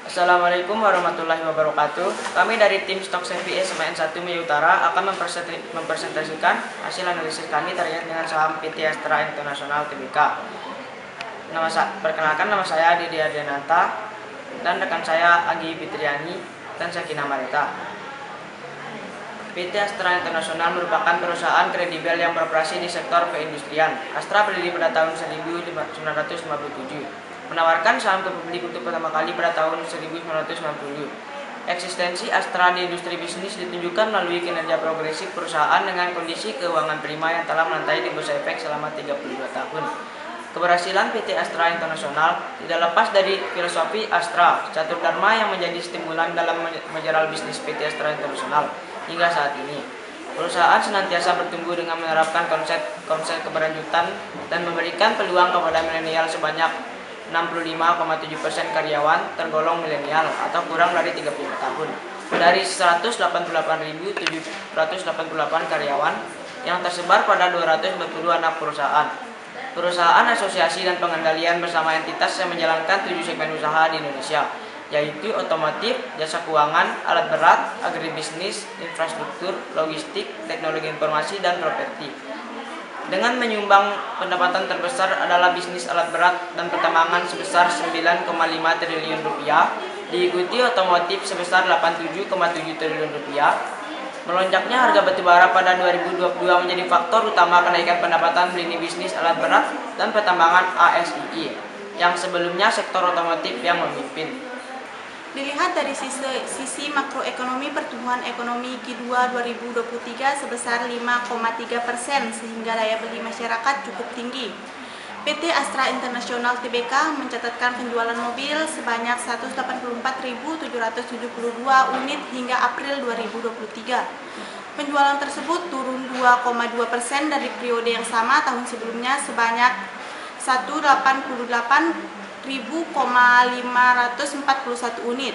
Assalamualaikum warahmatullahi wabarakatuh. Kami dari tim Stock Sevi SMN 1 Mei Utara akan mempresentasikan hasil analisis kami terkait dengan saham PT Astra International Tbk. Perkenalkan, nama saya Didi Ardianata dan rekan saya Agi Fitriani dan Sakina Marita. PT Astra International merupakan perusahaan kredibel yang beroperasi di sektor perindustrian. Astra berdiri pada tahun 1957. Menawarkan saham ke publik untuk pertama kali pada tahun 1990. Eksistensi Astra di industri bisnis ditunjukkan melalui kinerja progresif perusahaan dengan kondisi keuangan prima yang telah melantai di Bursa Efek selama 32 tahun. Keberhasilan PT Astra International tidak lepas dari filosofi Astra Catur Dharma yang menjadi stimulan dalam menjeral bisnis PT Astra International hingga saat ini. Perusahaan senantiasa bertumbuh dengan menerapkan konsep keberlanjutan dan memberikan peluang kepada milenial sebanyak 65,7% karyawan tergolong milenial atau kurang dari 35 tahun. Dari 188.788 karyawan yang tersebar pada 240 anak perusahaan. Perusahaan, asosiasi, dan pengendalian bersama entitas yang menjalankan 7 segmen usaha di Indonesia, yaitu otomotif, jasa keuangan, alat berat, agribisnis, infrastruktur, logistik, teknologi informasi, dan properti. Dengan menyumbang pendapatan terbesar adalah bisnis alat berat dan pertambangan sebesar 9,5 triliun rupiah, diikuti otomotif sebesar 87,7 triliun rupiah. Melonjaknya harga batubara pada 2022 menjadi faktor utama kenaikan pendapatan lini bisnis alat berat dan pertambangan ASII, yang sebelumnya sektor otomotif yang memimpin. Dilihat dari sisi makroekonomi, pertumbuhan ekonomi Q2 2023 sebesar 5,3%, sehingga daya beli masyarakat cukup tinggi. PT Astra International Tbk mencatatkan penjualan mobil sebanyak 184.772 unit hingga April 2023. Penjualan tersebut turun 2,2% dari periode yang sama tahun sebelumnya sebanyak 188.541 unit.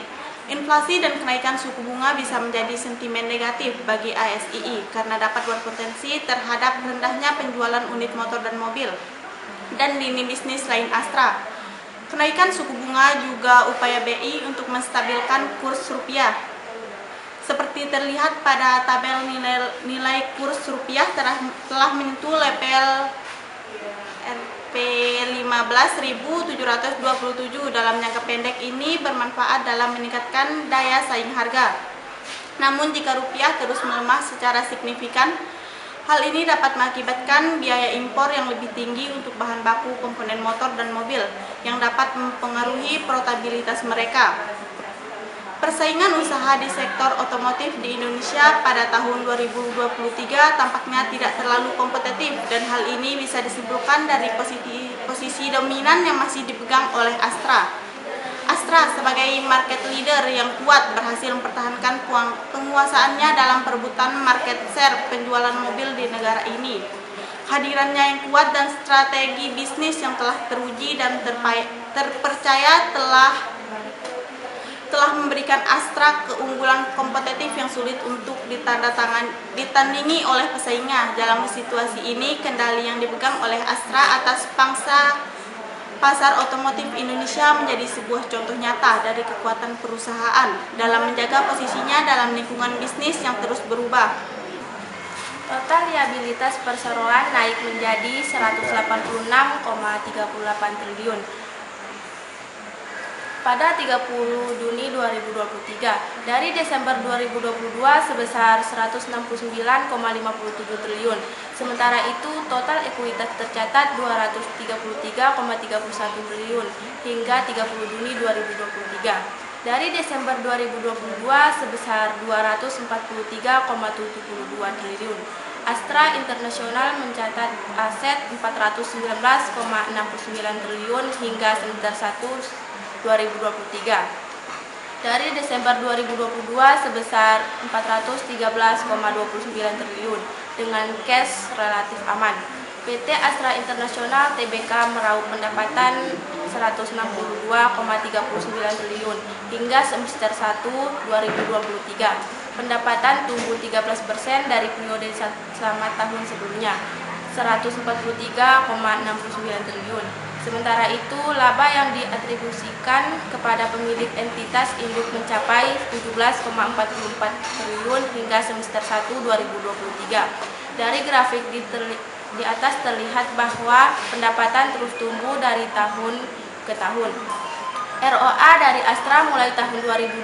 Inflasi dan kenaikan suku bunga bisa menjadi sentimen negatif bagi ASII karena dapat berpotensi terhadap rendahnya penjualan unit motor dan mobil dan lini bisnis lain Astra. Kenaikan suku bunga juga upaya BI untuk menstabilkan kurs rupiah. Seperti terlihat pada tabel nilai kurs rupiah telah menyentuh level P15.727 dalam jangka pendek. Ini bermanfaat dalam meningkatkan daya saing harga. Namun jika rupiah terus melemah secara signifikan, hal ini dapat mengakibatkan biaya impor yang lebih tinggi untuk bahan baku komponen motor dan mobil yang dapat mempengaruhi profitabilitas mereka. Persaingan usaha di sektor otomotif di Indonesia pada tahun 2023 tampaknya tidak terlalu kompetitif, dan hal ini bisa disimpulkan dari posisi dominan yang masih dipegang oleh Astra. Astra sebagai market leader yang kuat berhasil mempertahankan penguasaannya dalam perebutan market share penjualan mobil di negara ini. Hadirannya yang kuat dan strategi bisnis yang telah teruji dan terpercaya telah memberikan Astra keunggulan kompetitif yang sulit untuk ditandingi oleh pesaingnya. Dalam situasi ini, kendali yang dipegang oleh Astra atas pangsa pasar otomotif Indonesia menjadi sebuah contoh nyata dari kekuatan perusahaan dalam menjaga posisinya dalam lingkungan bisnis yang terus berubah. Total liabilitas perseroan naik menjadi 186,38 triliun pada 30 Juni 2023 dari Desember 2022 sebesar 169,57 triliun. Sementara itu, total ekuitas tercatat 233,31 triliun hingga 30 Juni 2023. Dari Desember 2022 sebesar 243,72 triliun. Astra International mencatat aset 419,69 triliun hingga semester 1 2023. Dari Desember 2022 sebesar 413,29 triliun dengan cash relatif aman. PT Astra International Tbk meraup pendapatan 162,39 triliun hingga semester 1 2023. Pendapatan tumbuh 13% dari periode sama tahun sebelumnya, 143,69 triliun. Sementara itu, laba yang diatribusikan kepada pemilik entitas induk mencapai 17,44 triliun hingga semester 1 2023. Dari grafik di atas terlihat bahwa pendapatan terus tumbuh dari tahun ke tahun. ROA dari Astra mulai tahun 2020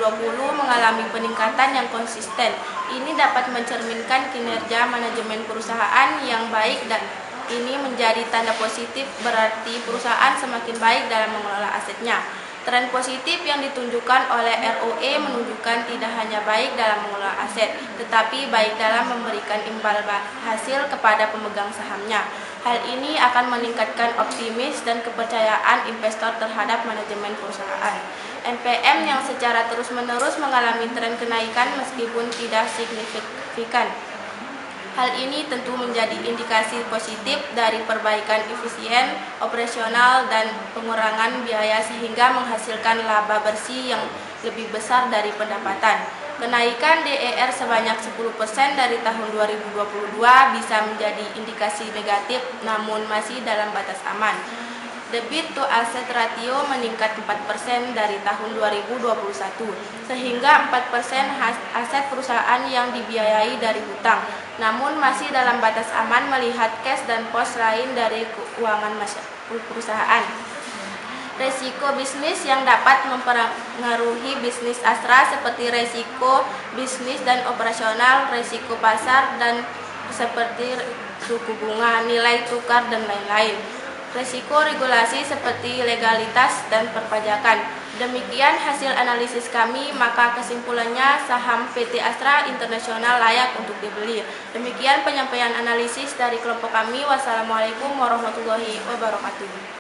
mengalami peningkatan yang konsisten. Ini dapat mencerminkan kinerja manajemen perusahaan yang baik dan ini menjadi tanda positif, berarti perusahaan semakin baik dalam mengelola asetnya. Tren positif yang ditunjukkan oleh ROE menunjukkan tidak hanya baik dalam mengelola aset, tetapi baik dalam memberikan imbal hasil kepada pemegang sahamnya. Hal ini akan meningkatkan optimis dan kepercayaan investor terhadap manajemen perusahaan. NPM yang secara terus-menerus mengalami tren kenaikan meskipun tidak signifikan. Hal ini tentu menjadi indikasi positif dari perbaikan efisien, operasional, dan pengurangan biaya sehingga menghasilkan laba bersih yang lebih besar dari pendapatan. Kenaikan DER sebanyak 10% dari tahun 2022 bisa menjadi indikasi negatif namun masih dalam batas aman. Debit to asset ratio meningkat 4% dari tahun 2021, sehingga 4% aset perusahaan yang dibiayai dari hutang, namun masih dalam batas aman melihat cash dan pos lain dari keuangan perusahaan. Resiko bisnis yang dapat mempengaruhi bisnis Astra seperti resiko bisnis dan operasional, resiko pasar, dan seperti suku bunga, nilai tukar, dan lain-lain. Resiko regulasi seperti legalitas dan perpajakan. Demikian hasil analisis kami, maka kesimpulannya saham PT Astra Internasional layak untuk dibeli. Demikian penyampaian analisis dari kelompok kami. Wassalamualaikum warahmatullahi wabarakatuh.